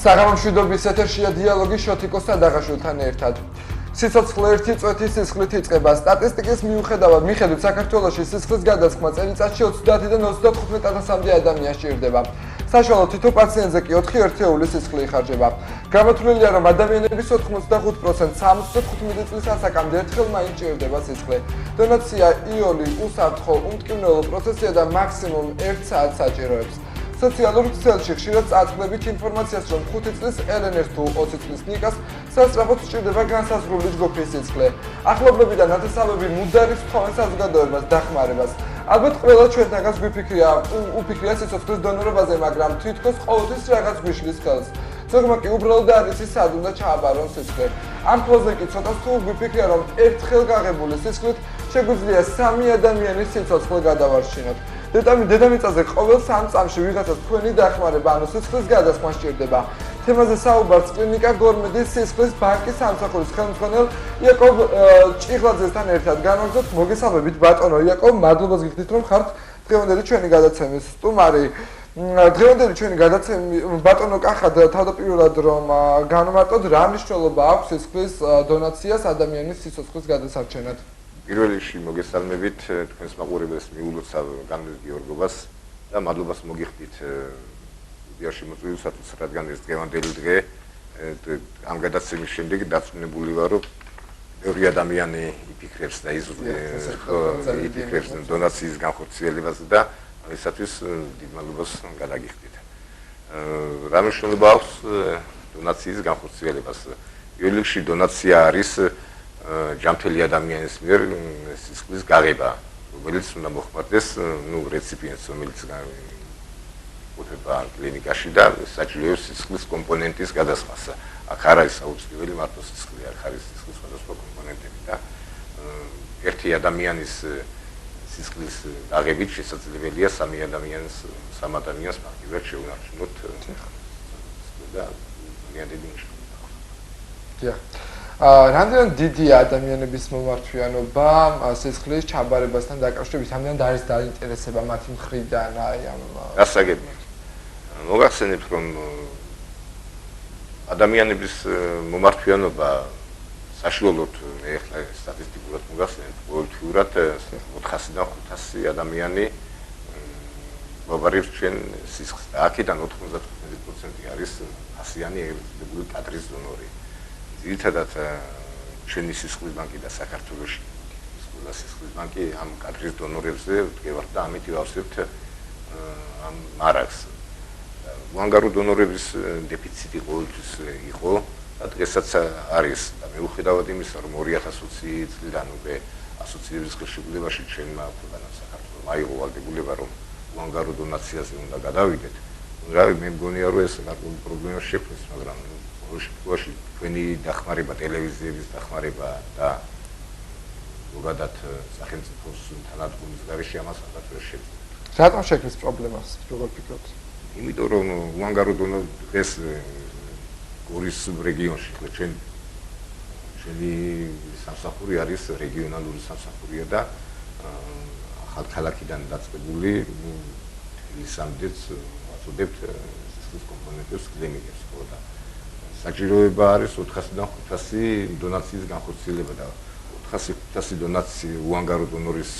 საღამომშვიდობის ეთერშია დიალოგი შოთიკოს სადაღაშვილთან ერთად. სიცოცხლე ერთი წვეთის სისხლით იწყება. სტატისტიკის მიხედვით საქართველოში სისხლის გადასხმა წელიწადში 30-დან 35,000-მდე ადამიანს ჭირდება. საშუალო თითო პაციენტზე კი 4 ერთეული სისხლი იხარჯება. გამართულია, რომ ადამიანების 85%, 75 წლის ასაკამდე ერთხელ მაინც ჭირდება სისხლი. დონაცია იოლი, უსაფრთხო, უმტკივნეულო პროცესია და მაქსიმუმ 1 საათს საჭიროებს. სოციალურ ქსელში ხშირად წაწყდებით ინფორმაციას, რომ 5 წლის ელენეს თუ 20 წლის ნიკას სასწრაფოდ სჭირდება განსაზღვრული ჯგუფის სისხლი. ახლობლებიდან ნათესავები მუდარით თხოვენ საზოგადოებას დახმარებას. ალბათ ყველა ჩვენთაგანს უფიქრია სიცოცხლის დონორობაზე, მაგრამ თითქოს ყოველთვის რაღაც გვიშლის ხელს. ზოგმა კი უბრალოდ არ იცის სად უნდა ჩააბარონ სისხლი. ამ ფონზე კი ცოტას თუ გვიფიქრია, რომ ერთხელ გაღებული სისხლით შეგვიძლია 3 ადამიანის სიცოცხლე გადავარჩინოთ. დედამიწაზე ყოველ 3 წამში ვიღაცას თქვენი დახმარება, ანუ სისხლის გადასხმა სჭირდება. თემაზე საუბარს კლინიკა გორმედის სისხლის ბანკის სამსახურის ხელმძღვანელ იაკობ ჭიღლაძესთან ერთად განვაგრძობთ. მოგესალმებით ბატონო იაკობ, მადლობა გიხდით, რომ ხართ დღევანდელი ჩვენი გადაცემის სტუმარი. დღევანდელი ჩვენი გადაცემი ბატონო კახად თავდაპირველად რომ განვმარტოთ, რა მნიშვნელობა აქვს სისხლის დონაციას ადამიანის სიცოცხლის გადასარჩენად? პირველ რიგში მოგესალმებით თქვენს მაყურებელს მიულოცავ განმის გიორგობას და მადლობას მოგიხდით იდეაში მოწვევისათვის, რადგან ეს დღევანდელი დღე ამ გადაცემის შემდეგ დარწმუნებული ვარ, რომ ბევრი ადამიანი იფიქრებს და იფიქრებს დონაციის განხორციელებაზე და ამისათვის დიდ მადლობას გადაგიხდით. რა მნიშვნელობა აქვს დონაციის განხორციელებას? პირველ რიგში დონაცია არის ჯანმრთელი ადამიანის მიერ სისხლის გაღება, რომელიც უნდა მოხმარდეს რეციპიენტს, რომელიც უთება კლინიკაში და საჭიროებს სისხლის კომპონენტის გადასხმას. აქ არ არის აუცილებელი მარტო სისხლი, აქ არის სისხლის სხვადასხვა კომპონენტები და ერთი ადამიანის სისხლის გაღებით შესაძლებელია 3 ადამიანს მარტივად შეუნარჩუნოთ და ნიადები მნიშვნელობა. რამდენად დიდია ადამიანების მომართვიანობა სისხლის ჩაბარებასთან დაკავშირებით, რამდენად არის დაინტერესება მათი მხრიდან ამ გასაგებად. მოგახსენებთ, რომ ადამიანების მომართვიანობა საშუალოდ მე ახლა სტატისტიკურად მოგახსენებთ, ყოველთვიურად 400-დან 500 ადამიანი მოვარებს ჩვენ სისხლს და აქედან 95% არის 100-იანი ელექტრული კადრის დონორი. ძირითადად ჩვენი სისხლის ბანკი და საქართველოში სისხლის ბანკი ამ კადრის დონორებზე ვდგევართ და ამით ვავსებთ ამ მარაგს. უანგარო დონორების დეფიციტი ყოველთვის იყო და დღესაც არის და მიუხედავად იმისა, რომ 2020 წლიდან უკვე ასოციაციების ხელშეკრულებაში ჩვენმა ქვეყანამ საქართველოს აიღო ვალდებულება, რომ უანგარო დონაციაზე უნდა გადავიდეთ. მე მგონია, რომ ეს გარკვეული პრობლემა შექმნეს, მაგრამ შემთხვევაში თქვენი დახმარება, ტელევიზიების დახმარება და ზოგადად სახელმწიფოს თანადგომის გარეშე ამას ალბათ ვერ შევძლებთ. რატომ შექმნის პრობლემას, როგორ ფიქრობთ? იმიტომ რომ უანგარო დონორი დღეს გორის რეგიონში, ჩვენი სამსახური არის რეგიონალური სამსახურია და ახალ ქალაქიდან დაწყებული ისამდეც ვაწოდებთ სისხლის კომპონენტებს კლინიკებს და საჭიროება არის 400-დან 500 დონაციის განხორციელება და 400-500 დონაცია უანგარო დონორის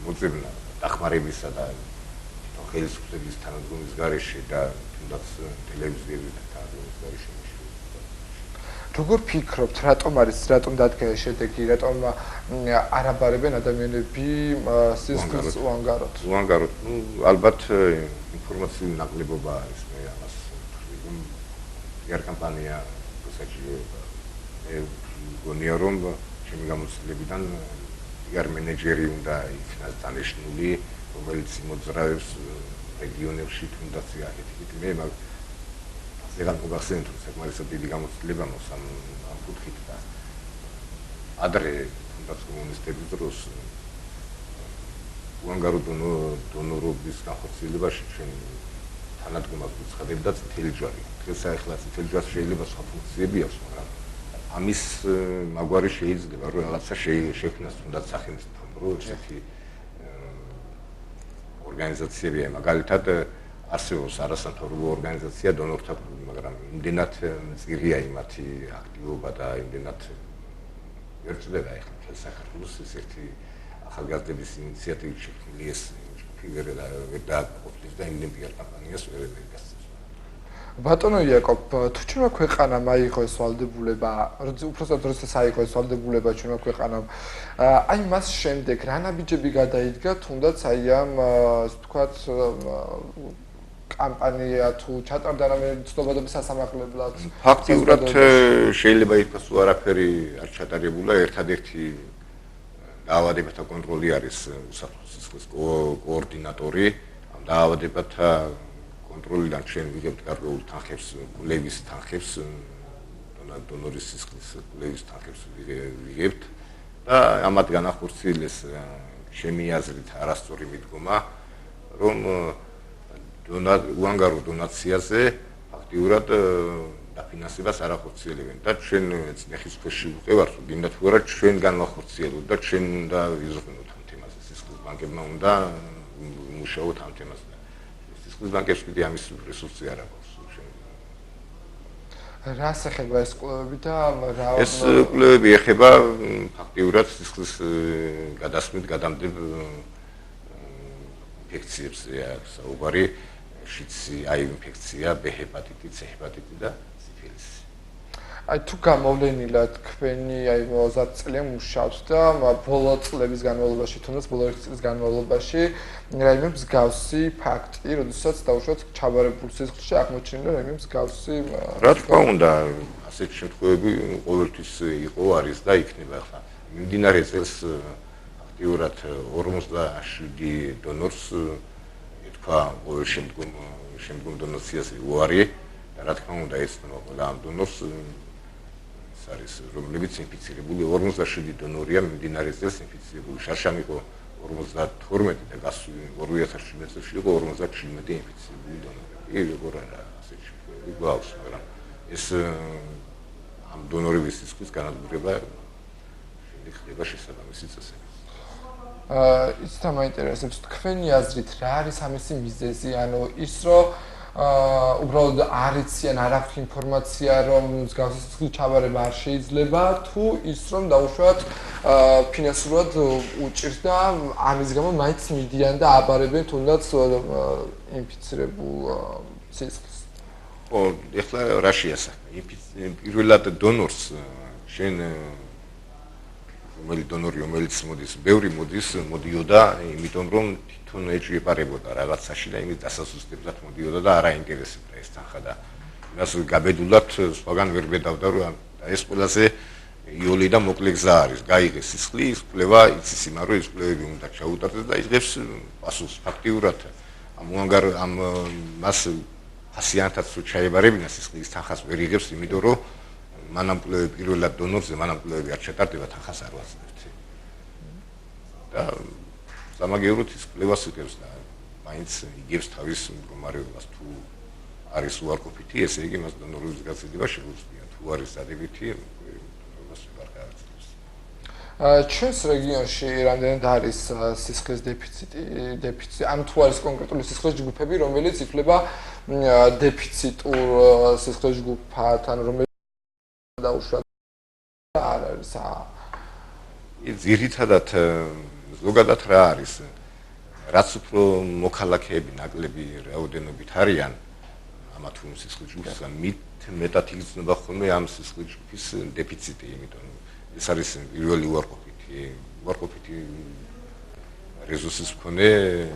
მოძებნა დახმარებისა და ხელისუფლების თანადგომის გარეშე და თუნდაც ტელევიზიების თანადგომის გარეშე. როგორ ფიქრობთ, რატომ დადგა შედეგი, რატომ არ აბარებენ ადამიანები სისხლის უანგაროდ? უანგაროდ, ალბათ ინფორმაციული ნაკლებობა არის, მე ამას PR კამპანია საჭიროება. მე მგონია, რომ ჩემი გამოცდილებიდან PR მენეჯერი უნდა იქნას დანიშნული, რომელიც იმოძრავებს რეგიონებში თუნდაც აქეთ მე ზეგან მოგახსენებთ, რომ საკმარისად დიდი გამოცდილება მაქვს ამ კუთხით და ადრე თუნდაც კომუნისტების დროს უანგარო დონორობის განხორციელებაში ჩვენ თანადგომას ვუცხადებდა წითელი ჯვარი. დღეს ახლა წითელი ჯვარს შეიძლება სხვა ფუნქციები აქვს, მაგრამ ამის მაგვარი შეიძლება რომ რაღაცა შექმნას თუნდაც სახელმწიფომ, რომ ესეთი ორგანიზაციებია, მაგალითად არსებობს არასამთავრობო ორგანიზაცია დონორთა კლუბი, მაგრამ იმდენად მწირია იმათი აქტივობა და იმდენად ვერ წდება ახლა მთელ საქართველოს ეს ერთი ახალგაზრდების ინიციატივით შექმნილი ეს ჯგუფი ვერ დააყოფილებს და იმდენ პიარ კამპანიას ვერ ებერგას. ბატონო იაკობ, თუ ჩვენმა ქვეყანამ აიღო ეს ვალდებულება, უпростоად როდესაც აიღო ეს ვალდებულება ჩვენმა ქვეყანამ, აი მას შემდეგ რა ნაბიჯები გადაიდგა, თუნდაც აი ამ ასე ვთქვათ კამპანია თუ ჩატარდა რამე ცნობადობის სასამართლებლად? ფაქტიურად შეიძლება ითქვას, თუ არაფერი არ ჩატარებულა, ერთადერთი დაავადებათა კონტროლი არის უსაფრთხო სისხლის კოორდინატორი, ამ დაავადებათა კონტროლიდან ჩვენ ვიღებთ გარკვეულ თანხებს, კვლევის თანხებს, დონორის სისხლის კვლევის თანხებს ვიღებთ და ამათ განახორციელეს ჩემი აზრით არასწორი მიდგომა, რომ უანგარო დონაციაზე ფაქტიურად დაფინანსებას არ ახორციელებენ და ჩვენ წნეხის ქვეშ ვიყევართ, გინდა თუ არა ჩვენ განვახორციელოთ და ჩვენ უნდა ვიზრუნოთ ამ თემაზე, სისხლის ბანკებმა უნდა ვიმუშაოთ ამ თემაზე. სისხლის ბანკებს კიდე ამის რესურსი არ აქვს. რას ეხება ეს კვლევები და რა ეს კვლევები ეხება ფაქტიურად სისხლის გადასმით გადამდებელ ინფექციებზე აქვს საუბარი, შიცი, აი ინფექცია, B ჰეპატიტი, C ჰეპატიტი და სიფილისი. აი თუ გამოვლენილად თქვენი აი 30 წელი მუშაობთ და ბოლო წლების განმავლობაში, თუნდაც ბოლო 1 წლის განმავლობაში რაიმე მსგავსი ფაქტი, როდესაც დაუშვათ ჩაბარებულ სისხლში აღმოჩენილა რაიმე მსგავსი რა თქმა უნდა, ასეთი შემთხვევები ყოველთვის იყო, არის და იქნება ახლა. მიმდინარე წელს ფაქტიურად 47 დონორს ეთქვა ყოველ შემდგომ დონაციაზე უარი და რა თქმა უნდა ეცნობა ყველა ამ დონორს არის რომლებიც ინფიცირებული 47 დონორია მიმდინარე წელს ინფიცირებული. შარშან იყო 52 და გასული 2017 წელს იყო 57 ინფიცირებული დონორი. როგორ არა ასეთი შემთხვევები გვაქვს, მაგრამ ეს ამ დონორების სისხლის განადგურება შემდეგ ხდება შესაბამისი წესები. ის თამაინტერესებს თქვენი აზრით რა არის ამისი მიზეზი, ანუ ის რომ უბრალოდ არ იციან, არ აქვს ინფორმაცია, რომ მსგავსი სისხლის ჩაბარება არ შეიძლება, თუ ის რომ დაუშვათ ფინანსურად უჭირდა, ამის გამო მაინც მიდიან და აბარებენ თუნდაც ინფიცირებულ სისხლს. ხო, ეხლა რა შეასახა? პირველად დონორს შენ რომელი დონორი, რომელიც მოდის, ბევრი მოდიოდა, იმიტომ რომ თვითონ ეჭვებარებოდა რაღაცაში და იმის დასასუსტებლად მოდიოდა და არ აინტერესებდა ეს თანხა და იმას გაბედულად სხვაგან ვერ ბედავდა, რომ ეს ყველაზე იოლი და მოკლე გზა არის. გაიღეს სისხლი, ის კვლევა იცის იმან, რომ ეს კვლევები უნდა ჩაუტარდეს და იღებს პასუხს ფაქტიურად ამ მას ასიანთაც რო ჩაებარებინა სისხლის თანხას ვერ იღებს, იმიტომ რომ მანამ კვლევები პირველად დონორზე, მანამ კვლევები არ ჩატარდება, თანხას არ ვაძლევთ. და სამაგიეროდ ის კვლევას იღებს და მაინც იგებს თავის მდგომარეობას, თუ არის უარყოფითი, ესე იგი მას დონორობის გაცედება შეუძლია, თუ არის დადებითი, დონორობას ვერ გააცდებს. ჩვენს რეგიონში რამდენად არის სისხლის დეფიციტი, ან თუ არის კონკრეტული სისხლის ჯგუფები, რომელიც ითვლება დეფიციტურ სისხლის ჯგუფად, ან რომელიც დაუშვათ არ არის. ძირითადად ზოგადად რა არის? რაც უფრო მოქალაქეები ნაკლები რაოდენობით არიან ამა თუ იმ სისხლის ჯგუფს, მით მეტად იგრძნობა ხოლმე ამ სისხლის ჯგუფის დეფიციტი, იმიტომ ეს არის პირველი უარყოფითი რეზურსის მქონე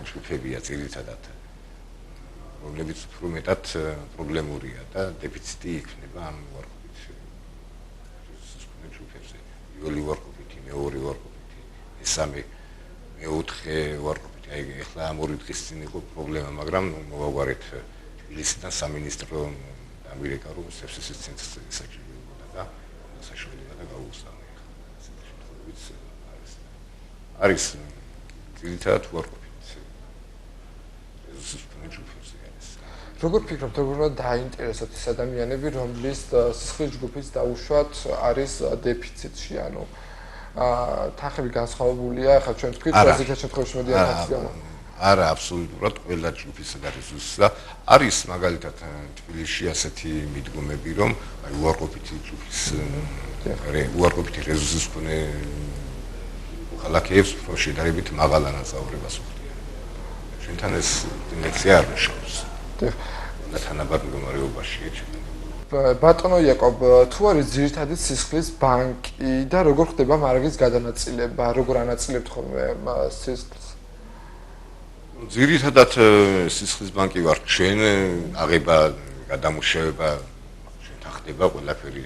ჯგუფებია ძირითადად, რომლებიც უფრო მეტად პრობლემურია და დეფიციტი იქნება ამ უარყოფით რეზურსის მქონე ჯგუფებზე. პირველი უარყოფითი, მეორე უარყოფითი, მესამე, მეოთხე უარყოფითი. აი ახლა ამ ორი დღის წინ იყო პრობლემა, მაგრამ მოვაგვარეთ თბილისიდან სამინისტრო ამერიკა რომ სეფსისის ცენტრს ესაჭიროებოდა და საშუალება და გაუგზავნა. არის ძირითადად უარყოფით რეზურსის მქონე ჯგუფებზე არის. როგორ ფიქრობთ, როგორ უნდა დაინტერესოთ ეს ადამიანები, რომლის სისხლის ჯგუფის დაუშვათ არის დეფიციტში, ანუ თანხები განსხვავებულია, ახლა ჩვენ თქვით, რაზეც შემთხვევაში მოდიან თანხის გამო. არა, აბსოლუტურად ყველა ჯგუფისა და რეზუსის და არის მაგალითად თბილისში ასეთი მიდგომები, რომ აი უარყოფითი ჯგუფის უარყოფითი რეზუსის მქონე ქალაქებს უფრო შედარებით მაღალ ანაზაურებას უხდიან. ჩვენთან ეს ტენდენცია არ მუშაობს. და თანაბარ მდგომარეობაში ეჩვენა. ბატონო იაკობ, თუ არის ძირითადი სისხლის ბანკი და როგორ ხდება მარაგის გადანაწილება, როგორ ანაწილებთ ხოლმე სისხლს? ძირითადად სისხლის ბანკი ვარ ჩვენ, აღება, გადამუშავება ჩვენთან ხდება ყველაფერი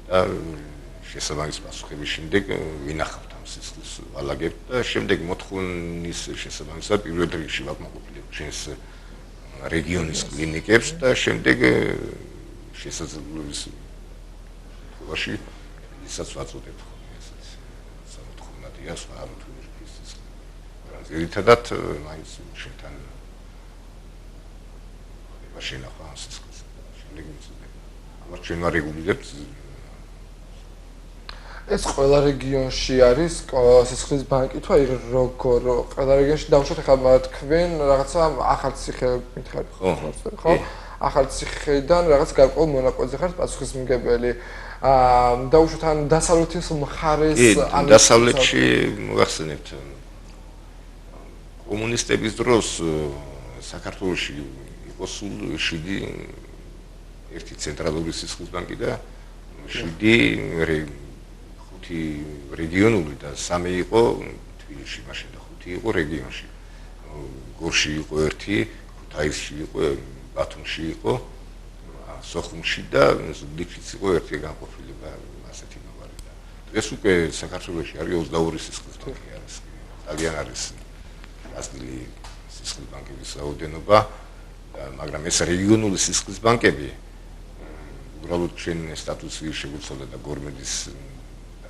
და შესაბამის პასუხების შემდეგ ვინახავთ ამ სისხლის ვალაგებს და შემდეგ მოთხოვნის შესაბამისად პირველ რიგში ვაკმაყოფილებ ჩვენს რეგიონის კლინიკებს და შემდეგ შესაძლებლობის ვაში ისაც ვაწოდებ ხოლმე ესეც სამოთხოვნადია სხვა ამთურის სისხლი. ძირითადად მაინც ჩვენთან შენახვა ამ სისხლის შემდეგ მიწოდებ. ამას ჩვენ ვარეგულირებთ. ეს ყველა რეგიონში არის სისხლის ბანკი თუ აი როგორ ყველა რეგიონში დავუშვათ ახლა თქვენ რაღაცა ახალციხე მითხარით ხო? ახალციხედან რაღაც გარკვეულ მონაკვეთზე ხართ პასუხისმგებელი. დავუშვათ ან დასავლეთის მხარეს ან დასავლეთში მოგახსენებთ კომუნისტების დროს საქართველოში იყო სულ 7 ერთი ცენტრალური სისხლის ბანკი და 7 რეგიონული და 3 იყო თბილისში მაშინ და 5 იყო რეგიონში. გორში იყო 1, ქუთაისში იყო, ბათუმში იყო, სოხუმში და ლიფიც იყო ერთი განყოფილება ასეთი მაგარი და ეს უკვე საქართველოში არის 22 სისხლის ბანკი არის. ძალიან არის ასლი სისხლის ბანკების რაოდენობა, მაგრამ ეს რეგიონული სისხლის ბანკები უბრალოდ ჩვენ სტატუსი შეგვიცვალა და გორმედის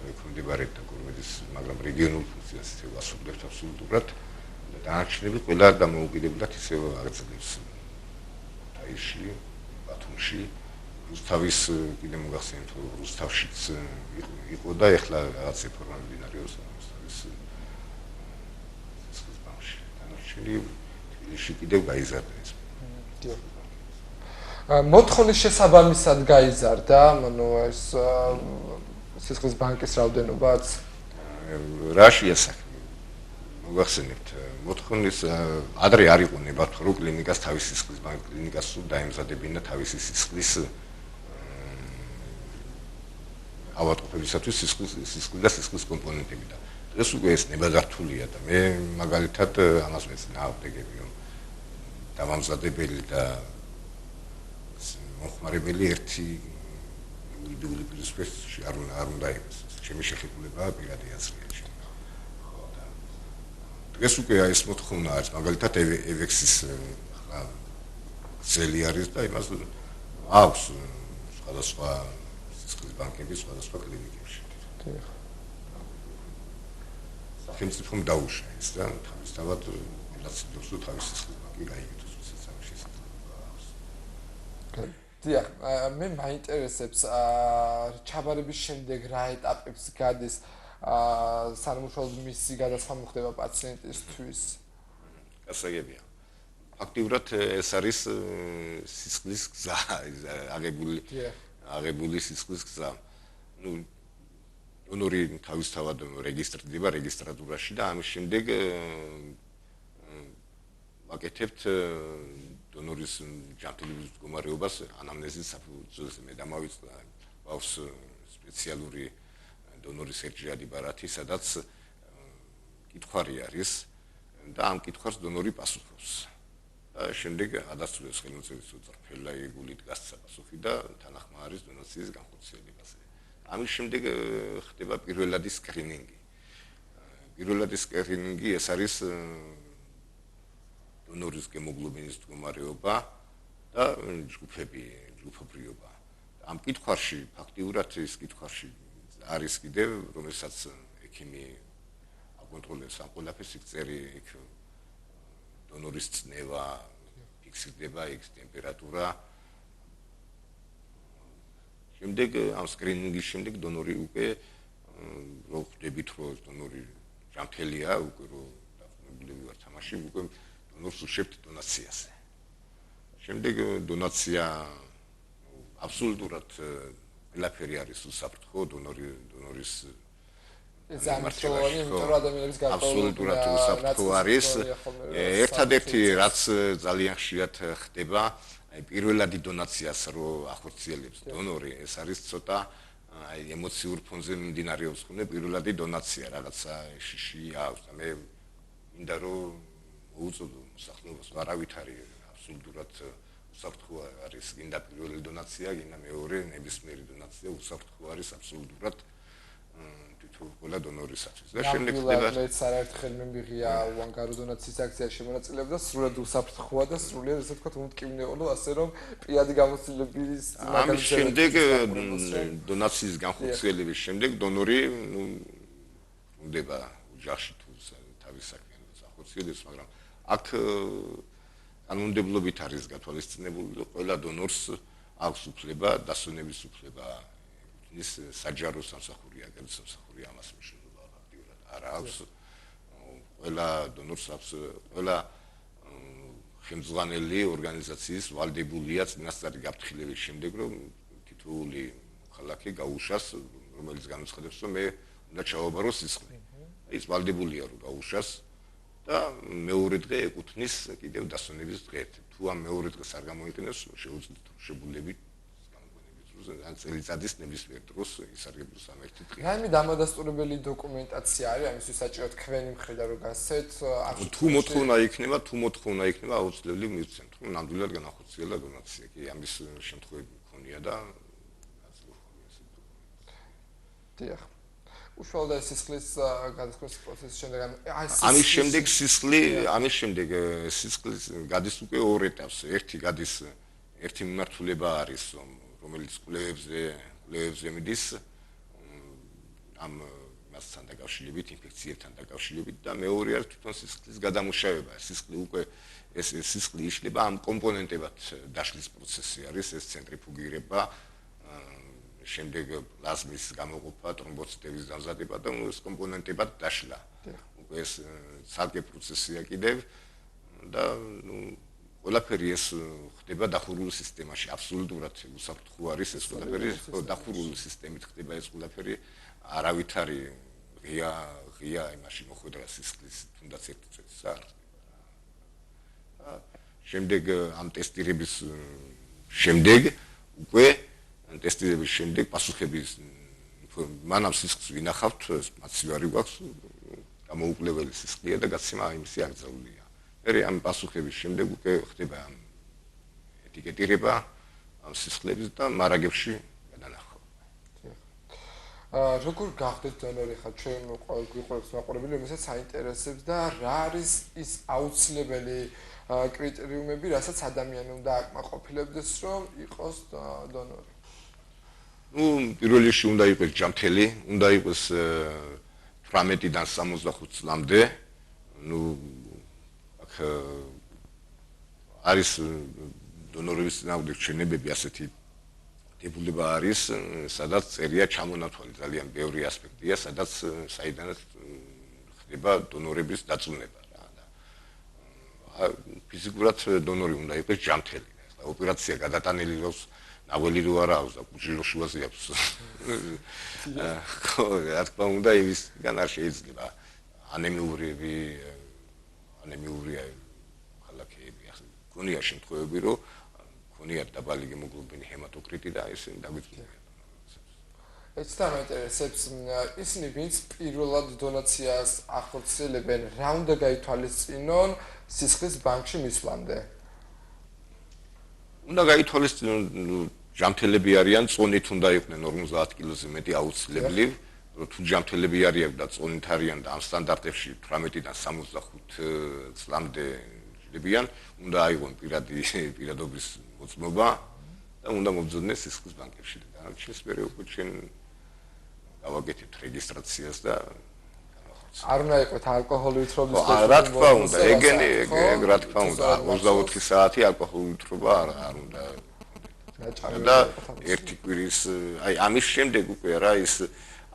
ექვემდებარება და გორმედის, მაგრამ რეგიონულ ფუნქციას ისევ ასრულებს აბსოლუტურად და დანარჩენები ყველა დამოუკიდებლად ისევ აგრძელებს. ქუთაისში, ბათუმში, რუსთავის კიდე მოგახსენებთ, რუსთავშიც იყო და ეხლა რაღაც რეფორმა მიმდინარეობს რუსთავის სისხლის ბანკში. დანარჩენები თბილისში კიდევ გაიზარდა ეს. მოთხოვნის შესაბამისად გაიზარდა, ანუ ეს სისხლის ბანკის რაოდენობაც რაშია საქმე? მოგახსენებთ, მოთხოვნის ადრე არ იყო ნებართვა, რომ კლინიკას თავის სისხლის ბანკი კლინიკას სულ დაემზადებინა თავისი სისხლის ავადმყოფებისათვის სისხლის და სისხლის კომპონენტები და დღეს უკვე ეს ნებადართულია და მე მაგალითად ამას მეცნაავდეგები, რომ დამამზადებელი და მოხმარებელი ერთი ინდივიდუალური პირისპირში არ უნდა იყოს. ჩემი შეხებულება პირადი აზრია ჩემი. ხო და დღეს უკვე ეს მოთხოვნა არის მაგალითად ევექსის ძელი არის და იმას აქვს სხვადასხვა სისხლის ბანკების სხვადასხვა კლინიკებში. სახელმწიფომ დაუშვა ეს და თავისთავად მილაციდოს თუ თავის სისხლის ბანკი გაიგეთოს ვისაც ამ შესაძლებლობა აქვს. დიახ, მე მაინტერესებს ჩაბარების შემდეგ რა ეტაპებს გადის სანამუშავროდ მისი გადასხმა მოხდება პაციენტისთვის. გასაგებია. ფაქტიურად ეს არის სისხლის გზა, აღებული სისხლის გზა. ნუ დონორი თავისთავად რეგისტრდება რეგისტრატურაში და ამის შემდეგ ვაკეთებთ დონორის ჯანმრთელობის მდგომარეობას ანამნეზის საფუძველზე. მე დამავიწყდა გვაქვს სპეციალური დონორის ერჯადი ბარათი, სადაც კითხვარი არის და ამ კითხვას დონორი პასუხობს. და შემდეგ ადასტურებს ხელმოწერის უწრფელაიგული დგას პასუხი და თანახმა არის დონაციის განხორციელებაზე. ამის შემდეგ ხდება პირველადი სკრინინგი. პირველადი სკრინინგი ეს არის დონორის გემოგლობინის მდგომარეობა და ჯგუფობრიობა. ამ კითხვაში ფაქტიურად ის კითხვაში არის კიდევ რომელსაც ექიმი აკონტროლებს ამ ყველაფერს იქ წერი იქ დონორის წნევა, ფიქსირდება იქ ტემპერატურა. შემდეგ ამ სკრინინგის შემდეგ დონორი უკვე რო ხვდებით რომ დონორი ჯანმრთელია უკვე რო დაბრუნებული ვარ თამაში უკვე დონორს უშვებთ დონაციაზე. შემდეგ დონაცია აბსოლუტურად ყველაფერი არის უსაფრთხო დონორის ზამთროვანი, იმიტომ რომ ადამიანების გარკვეულ აბსოლუტურად უსაფრთხო არის. ერთადერთი რაც ძალიან ხშირად ხდება, აი პირველადი დონაციას რო ახორციელებს დონორი, ეს არის ცოტა აი ემოციურ ფონზე მიმდინარეობს ხოლმე პირველადი დონაცია, რაღაცა შიში აქვს და მე მინდა რომ მოუწოდო მოსახლეობას არავითარი აბსოლუტურად უსაფრთხო არის გინდა პირველი დონაცია, გინდა მეორე ნებისმიერი დონაცია უსაფრთხო არის აბსოლუტურად ყველა დონორისათვის. და შემდეგ ხდება მეც არაერთხელ მე მიღია უანგარო დონაციის აქციაში შემონაწილეობა და სრულად უსაფრთხოა და სრულიად ესე ვთქვათ უმტკივნეულო, ასე რომ პირადი გამოცდილების ამის შემდეგ დონაციის განხორციელების შემდეგ დონორი უნდა ოჯახში თუ თავის საქმიანობას ახორციელებს, მაგრამ აქ კანონმდებლობით არის გათვალისწინებული, რომ ყველა დონორს აქვს უფლება დასვენების უფლება ის საჯარო სამსახურია, გადაცემა სამსახურია ამას მნიშვნელობა აქტიურად არ აქვს. ყველა დონორს აქვს ყველა ხელმძღვანელი ორგანიზაციის ვალდებულია წინასწარი გაფრთხილების შემდეგ, რომ თითოეული ქალაქი გაუშვას, რომელიც განაცხადებს, რომ მე უნდა ჩავაბარო სისხლი. ის ვალდებულია რომ გაუშვას და მეორე დღე ეკუთვნის კიდევ დასვენების დღეთ. თუ ამ მეორე დღეს არ გამოიყენებს, შეუძლია შეგულებით ან წელიწადის ნებისმიერ დროს ისარგებლოს ამ ერთი დღე. რაიმე დამადასტურებელი დოკუმენტაცია არის ამისთვის საჭირო თქვენი მხრიდან რომ გასცეთ? თუ მოთხოვნა იქნება, აუცილებლად მივცემთ, რომ ნამდვილად განახორციელა დონაცია. კი, ამის შემთხვევები მქონია და დიახ. უშუალოდ სისხლის გადასხმის პროცესის შემდეგ ამის შემდეგ სისხლის გადის უკვე ორ ეტაპს. ერთი მიმართულება არის რომელიც კვლევებზე მიდის ამ მასთან დაკავშირებით, ინფექციებთან დაკავშირებით და მეორე არის თვითონ სისხლის გადამუშავება. სისხლი უკვე ეს სისხლი იშლება ამ კომპონენტებად დაშლის პროცესი არის, ეს ცენტრიფუგირება, შემდეგ პლაზმის გამოყოფა, ტრომბოციტების დამზადება და ეს კომპონენტებად დაშლა. უკვე ეს ცალკე პროცესია კიდევ და ყველაფერი ეს ხდება დახურული სისტემაში, აბსოლუტურად უსაფრთხო არის ეს ყველაფერი, დახურული სისტემით ხდება ეს ყველაფერი, არავითარი ღია იმაში მოხვედრა სისხლის თუნდაც ერთი წუთის არ ხდება. შემდეგ ამ ტესტირების შემდეგ პასუხების მანამ სისხლს ვინახავთ, მაცივარი გვაქვს, გამოუკლებელი სისხლია და გაცემა იმისი აკრძალულია. ამ პასუხების შემდეგ უკვე ხდება ეტიკეტირება ამ სისხლების და მარაგებში გადანახვა. როგორ გახდეთ დონორი ხა ჩვენ გვიყურებს მაყურებელი, რომელსაც საინტერესებს და რა არის ის აუცილებელი კრიტერიუმები, რასაც ადამიანი უნდა აკმაყოფილებდეს, რომ იყოს დონორი? პირველ რიგში უნდა იყოს ჯანმრთელი, უნდა იყოს 18-დან 65 წლამდე. არის დონორების წინააღმდეგ ჩვენებები ასეთი დებულება არის, სადაც წერია ჩამონათვალი ძალიან ბევრი ასპექტია, სადაც საიდანაც ხდება დონორების დაწუნება რა და ფიზიკურად დონორი უნდა იყოს ჯანმრთელი. ახლა ოპერაცია გადატანილი როს ნაველი რო არ აქვს და კუჭი რო შუაზე აქვს. ხო, რა თქმა უნდა, იმისგან არ შეიძლება ანემიური ქალაქები ახლა გონია შემთხვევები რომ გონია დაბალი ჰემოგლობინი ჰემატოკრიტი და ისინი დაგვიწმულია. ეს თამაინტერესებს ისინი ვინც პირველად დონაციას ახორციელებენ, რა უნდა გაითვალისწინონ სისხლის ბანკში მისვლამდე? უნდა გაითვალისწინონ ჯანმრთელები არიან, წონით უნდა იყვნენ 50 კილოზე მეტი აუცილებლივ. თუ ჯანმრთელები არიან და წონით არიან და ამ სტანდარტებში 18-დან 65 წლამდე ჯდებიან, უნდა აიღონ პირადობის მოწმობა და უნდა მობრძოდნენ სისხლის ბანკებში. დანარჩენს მერე უკვე ჩვენ გავაკეთებთ რეგისტრაციას და არ უნდა იყოს ალკოჰოლური თრობის რა თქმა უნდა, რა თქმა უნდა, 24 საათი ალკოჰოლური თრობა არ უნდა. და ერთი კვირის, აი ამის შემდეგ უკვე რა ის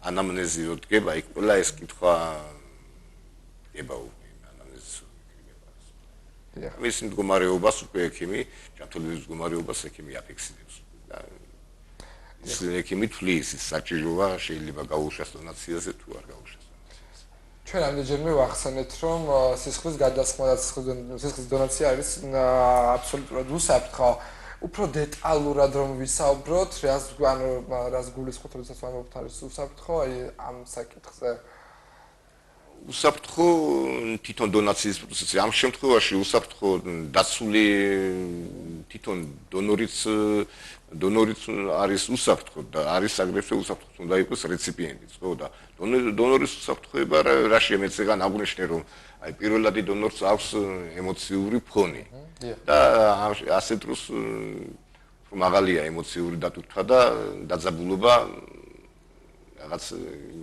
ანამნეზი რო დგება, იქ ყველა ეს კითხვა დგება უკვე ანამნეზის. მის მდგომარეობას უკვე ექიმი, ჯანმრთელობის მდგომარეობას ექიმი აფიქსირებს. და ის ექიმი თვლის ის საჭიროა შეიძლება გაუშვას დონაციაზე თუ არ გაუშვას. ჩვენ ამდენჯერმე ვახსენეთ, რომ სისხლის გადასხმა და სისხლის დონაცია არის აბსოლუტურად უსაფრთხო. უფრო დეტალურად რომ ვისაუბროთ, რას გულისხმობთ, როდესაც ვამბობთ არის უსაფრთხო, აი ამ საკითხზე. უსაფრთხო თვითონ დონაციის პროცესი. ამ შემთხვევაში უსაფრთხო დაცული თვითონ დონორიც არის უსაფრთხო და არის აგრეთვე უსაფრთხო უნდა იყოს რეციპიენტიც, ხო და დონორის უსაფრთხოება რა შემეცეგან აღნიშნე რომ აი პირველადი დონორს აქვს ემოციური ფონი და ასე დროს მაღალია ემოციური დატვირთვა და დაძაბულობა რაღაც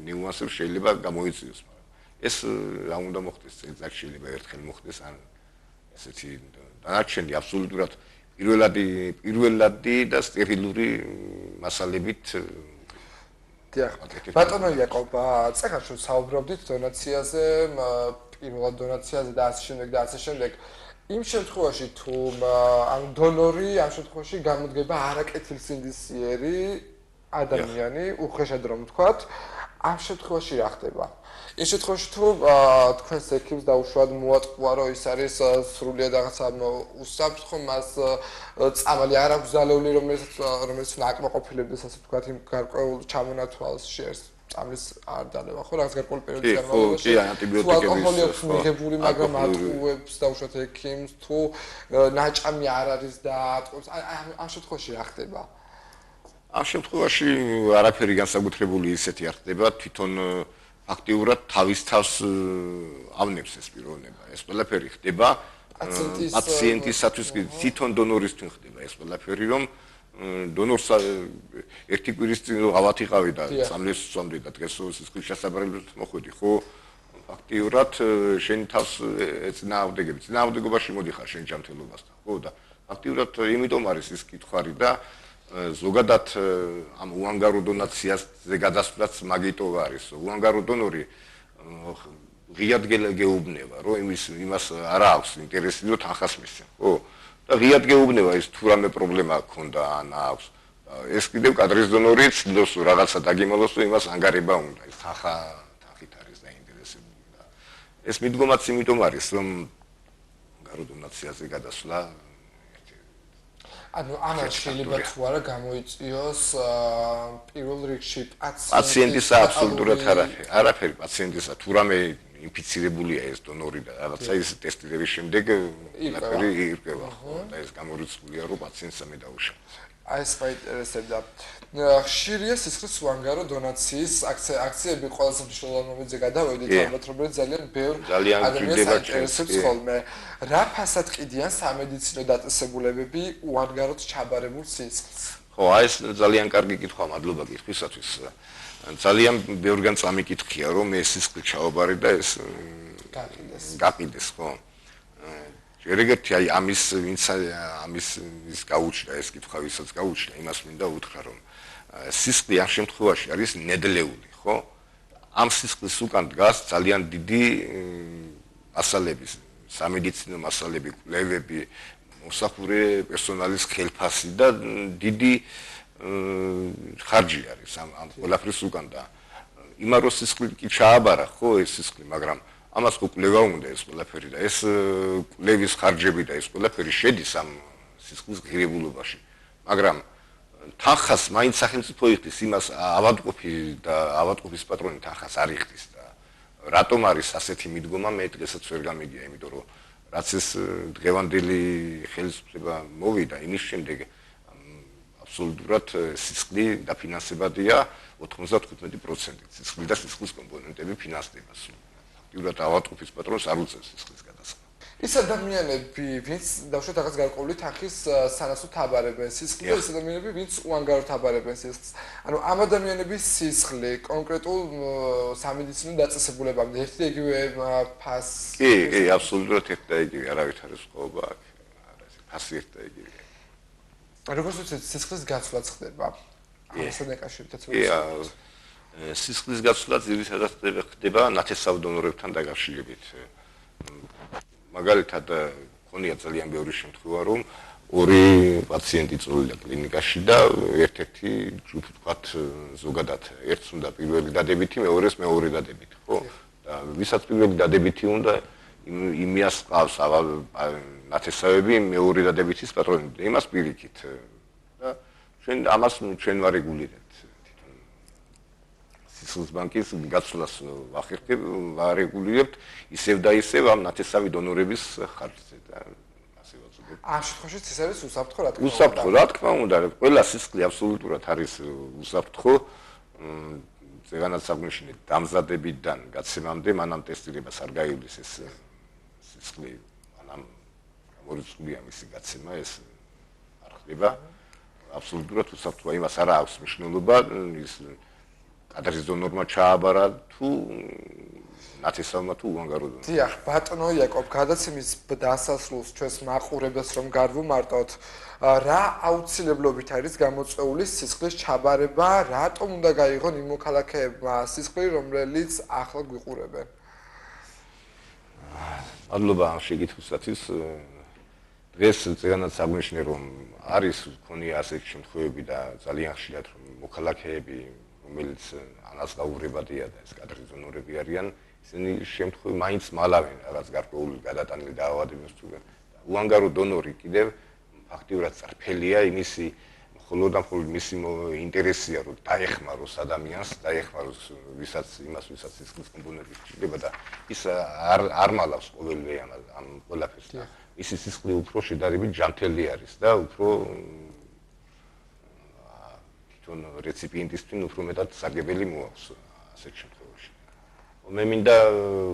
ნიუანსებს შეიძლება გამოიწვიოს. ეს რა უნდა მოხდეს წელიწადში შეიძლება ერთხელ მოხდეს ან ესეთი დანარჩენი აბსოლუტურად პირველადი და სტერილური მასალებით დიახ. ბატონო იაკობ, წეხარში საუბრობდით დონაციაზე, პირველად დონაციაზე და ასე შემდეგ. იმ შემთხვევაში თუ ამ დონორი ამ შემთხვევაში გამოდგება არაკეთილსინდისიერი ადამიანი, უხეშად რომ ვთქვათ, ამ შემთხვევაში რა ხდება? იმ შემთხვევაში თუ თქვენს ექიმს დაუშვათ მოატყუა რომ ის არის სრულიად რაღაცა უსაფრთხო მას წამალი არ აქვს ძალეული რომელიც აკმაყოფილებდეს ასე ვთქვათ იმ გარკვეულ ჩამონათვალს შეერს წამლის არ დალევა ხო რაღაც გარკვეული პერიოდის განმავლობაში ალკოჰოლი აქვს მიღებული მაგრამ ატყუებს დაუშვათ ექიმს თუ ნაჭამი არ არის და ატყუებს ამ შემთხვევაში რა ხდება? ამ შემთხვევაში არაფერი განსაკუთრებული ისეთი არ ხდება თვითონ აქტიურად თავის თავს ავნებს ეს პიროვნება. ეს ყველაფერი ხდება პაციენტისათვის თვითონ დონორისთვის ხდება ეს ყველაფერი რომ დონორს ერთი კვირის წინ ავად იყავი და სამლეს სვამდი და დღეს სისხლის შესაბრალებლად მოხვედი ხო აქტიურად შენ თავს ეწინააღმდეგები წინააღმდეგობაში მოდიხარ შენ ჯანმრთელობასთან ხო და აქტიურად იმიტომ არის ის კითხვარი და ზოგადად ამ უანგარო დონაციაზე გადასვლაც მაგიტოვა არის. უანგარო დონორი ღიად გეუბნება, რომ იმას არ აქვს ინტერესი, რომ თანხას მისცენ, ხო? და ღიად გეუბნება ის თუ რამე პრობლემა ჰქონდა ან აქვს. ეს კიდევ კადრის დონორი ცდილობს რაღაცა დაგიმალოს, რომ იმას ანგარება უნდა. ის თანხით არის დაინტერესებული და ეს მიდგომაც იმიტომ არის, რომ უანგარო დონაციაზე გადასვლა ანუ ამას შეიძლება თუ არა გამოიწვიოს პირველ რიგში პაციენტისა აბსოლუტურად არაფერი პაციენტისა თუ რამე ინფიცირებულია ეს დონორი და რაღაცა ის ტესტირების შემდეგ ყველაფერი ირკვევა ხო და ეს გამორიცხულია რომ პაციენტს ამე დაუშვა. აი ეს მაინტერესებდა. ხშირია სისხლის უანგარო დონაციის აქციები ყველაზე მნიშვნელოვანი მომენტზე გადავედით ალბათ რომელიც ძალიან ბევრ ადამიანს აინტერესებს ხოლმე. რა ფასად ყიდიან სამედიცინო დაწესებულებები უანგაროდ ჩაბარებულ სისხლს? ხო, აი ეს ძალიან კარგი კითხვა, მადლობა კითხვისათვის. ძალიან ბევრგან წამიკითხია რომ ეს სისხლი ჩაობარე და ეს გაყიდეს, ხო? შეგერეთი აი ამის გაუჩნდა ეს კითხვა ვისაც გაუჩნდა იმას მინდა უთხრა რომ სისხლი ამ შემთხვევაში არის ნედლეული ხო ამ სისხლის უკან დგას ძალიან დიდი მასალების სამედიცინო მასალები კვლევები მოსახურე პერსონალის ხელფასი და დიდი ხარჯი არის ამ ყველაფრის უკან და იმან რო სისხლი კი ჩააბარა ხო ეს სისხლი მაგრამ ამას კვლევა უნდა ეს ყველაფერი და ეს კვლევის ხარჯები და ეს ყველაფერი შედის ამ სისხლის ღირებულობაში. მაგრამ თანხას მაინც სახელმწიფო იხდის იმას ავადმყოფი და ავადმყოფის პატრონი თანხას არ იხდის და რატომ არის ასეთი მიდგომა მე დღესაც ვერ გამიგია იმიტომ რომ რაც ეს დღევანდელი ხელისუფლება მოვიდა იმის შემდეგ აბსოლუტურად სისხლი დაფინანსებადია 95% სისხლი და სისხლის კომპონენტები ფინანსდება სულ. იურად ავადმყოფის პატრონს არ უწევს სისხლის გადასხმა. ის ადამიანები, ვინც დავუშვათ რაღაც გარკვეული თანხის სანაცვლოდ თაბარებენ სისხლს და ის ადამიანები, ვინც უანგაროდ თაბარებენ სისხლს. ანუ ამ ადამიანების სისხლი კონკრეტულ სამედიცინო დაწესებულებამდე ერთი და იგივე ფასი. კი, აბსოლუტურად ერთი და იგივე, არავით არის სხვაობა აქ. ფასი ერთი და იგივე. როგორც ვთქვით, სისხლის გაცვლაც ხდება. ამასთან დაკავშირებით. სისხლის გაცვლა ძირითადად ხდება ნათესავ დონორებთან დაკავშირებით. მაგალითად მქონია ძალიან ბევრი შემთხვევა, რომ ორი პაციენტი წოლილია კლინიკაში და ერთ-ერთი ჯგუფი თქვათ ზოგადად ერთს უნდა პირველი დადებითი, მეორეს მეორე დადებითი, ხო? და ვისაც პირველი დადებითი უნდა იმიას ყავს ნათესავები მეორე დადებითის პატრონი, იმას პირიქით და ჩვენ ვარეგულირებთ თვითონ სისხლის ბანკის გაცვლას ვარეგულირებთ ისევ და ისევ ამ ნათესავი დონორების ხარჯზე და ასე ვაწოდებ. ამ შემთხვევაშიც ეს არის უსაფრთხო რა თქმა უნდა. უსაფრთხო რა თქმა უნდა, ყველა სისხლი აბსოლუტურად არის უსაფრთხო. ზეგანაც აღნიშნეთ დამზადებიდან გაცემამდე მანამ ტესტირებას არ გაივლის ეს სისხლი, მანამ გამორიცხულია მისი გაცემა, ეს არ ხდება. აბსოლუტურად უსაფრთხოა, იმას არ აქვს მნიშვნელობა ის კადრის დონორმა ჩააბარა თუ ნათესავმა თუ უანგარო დონორმა. დიახ, ბატონო იაკობ, გადაცემის დასასრულს ჩვენს მაყურებელს რომ გარვუმარტოთ, რა აუცილებლობით არის გამოწვეული სისხლის ჩაბარება, რატომ უნდა გაიღონ იმ მოქალაქეებმა სისხლი, რომლებიც ახლა გვიყურებენ? მადლობა ამ შეკითხვისათვის. დღეს ზეგანაც აღნიშნე რომ არის მქონია ასეთი შემთხვევები და ძალიან ხშირად რომ მოქალაქეები რომელიც ანაზღაურებადია და ეს კადრის დონორები არიან, ისინი შემთხვევები მაინც მალავენ რაღაც გარკვეული გადატანილი დაავადების თუ უანგარო დონორი კიდევ ფაქტიურად წარფელია იმისი მხოლოდ და მხოლოდ მისი ინტერესია რომ დაეხმაროს ადამიანს, დაეხმაროს ვისაც სისხლის კომპონენტი სჭირდება და ის არ მალავს ყოველვე ამ ყველაფერს და მისი სისხლი უფრო შედარებით ჯანმრთელი არის და უფრო თვითონ რეციპიენტისთვის უფრო მეტად სარგებელი მოაქვს ასეთ შემთხვევაში. მე მინდა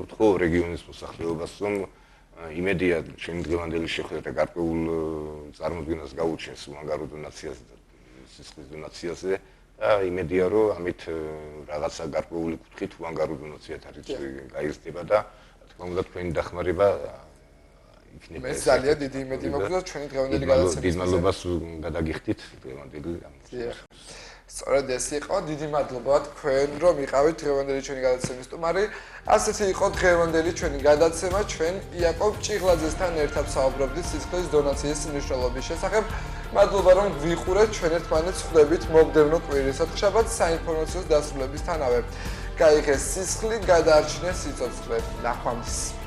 ვთქო რეგიონის მოსახლეობას, რომ იმედია ჩვენი დღევანდელი შეხვედრა გარკვეულ წარმოდგენას გაუჩენს უანგარო დონაციაზე და სისხლის დონაციაზე და იმედია რომ ამით რაღაცა გარკვეული კუთხით უანგარო დონაციათ არის გაიზრდება და რა თქმა უნდა თქვენი დახმარება იქნება. მე ძალიან დიდი იმედი მაქვს და ჩვენი დღევანდელი გადაცემის დიდ მადლობას გადაგიხდით დღევანდელი სწორედ ეს იყო. დიდი მადლობა თქვენ რომ იყავით დღევანდელი ჩვენი გადაცემის სტუმარი. ასეთი იყო დღევანდელი ჩვენი გადაცემა. ჩვენ იაკობ ჭიღლაძესთან ერთად საუბრობდით სისხლის დონაციის მნიშვნელობის შესახებ. მადლობა რომ გვიყურეთ, ჩვენ ერთმანეთს ხვდებით მომდევნო კვირის ოთხშაბათს საინფორმაციო დასრულებისთანავე. გაიღეს სისხლი, გადაარჩინეს სიცოცხლე. ნახვამდის.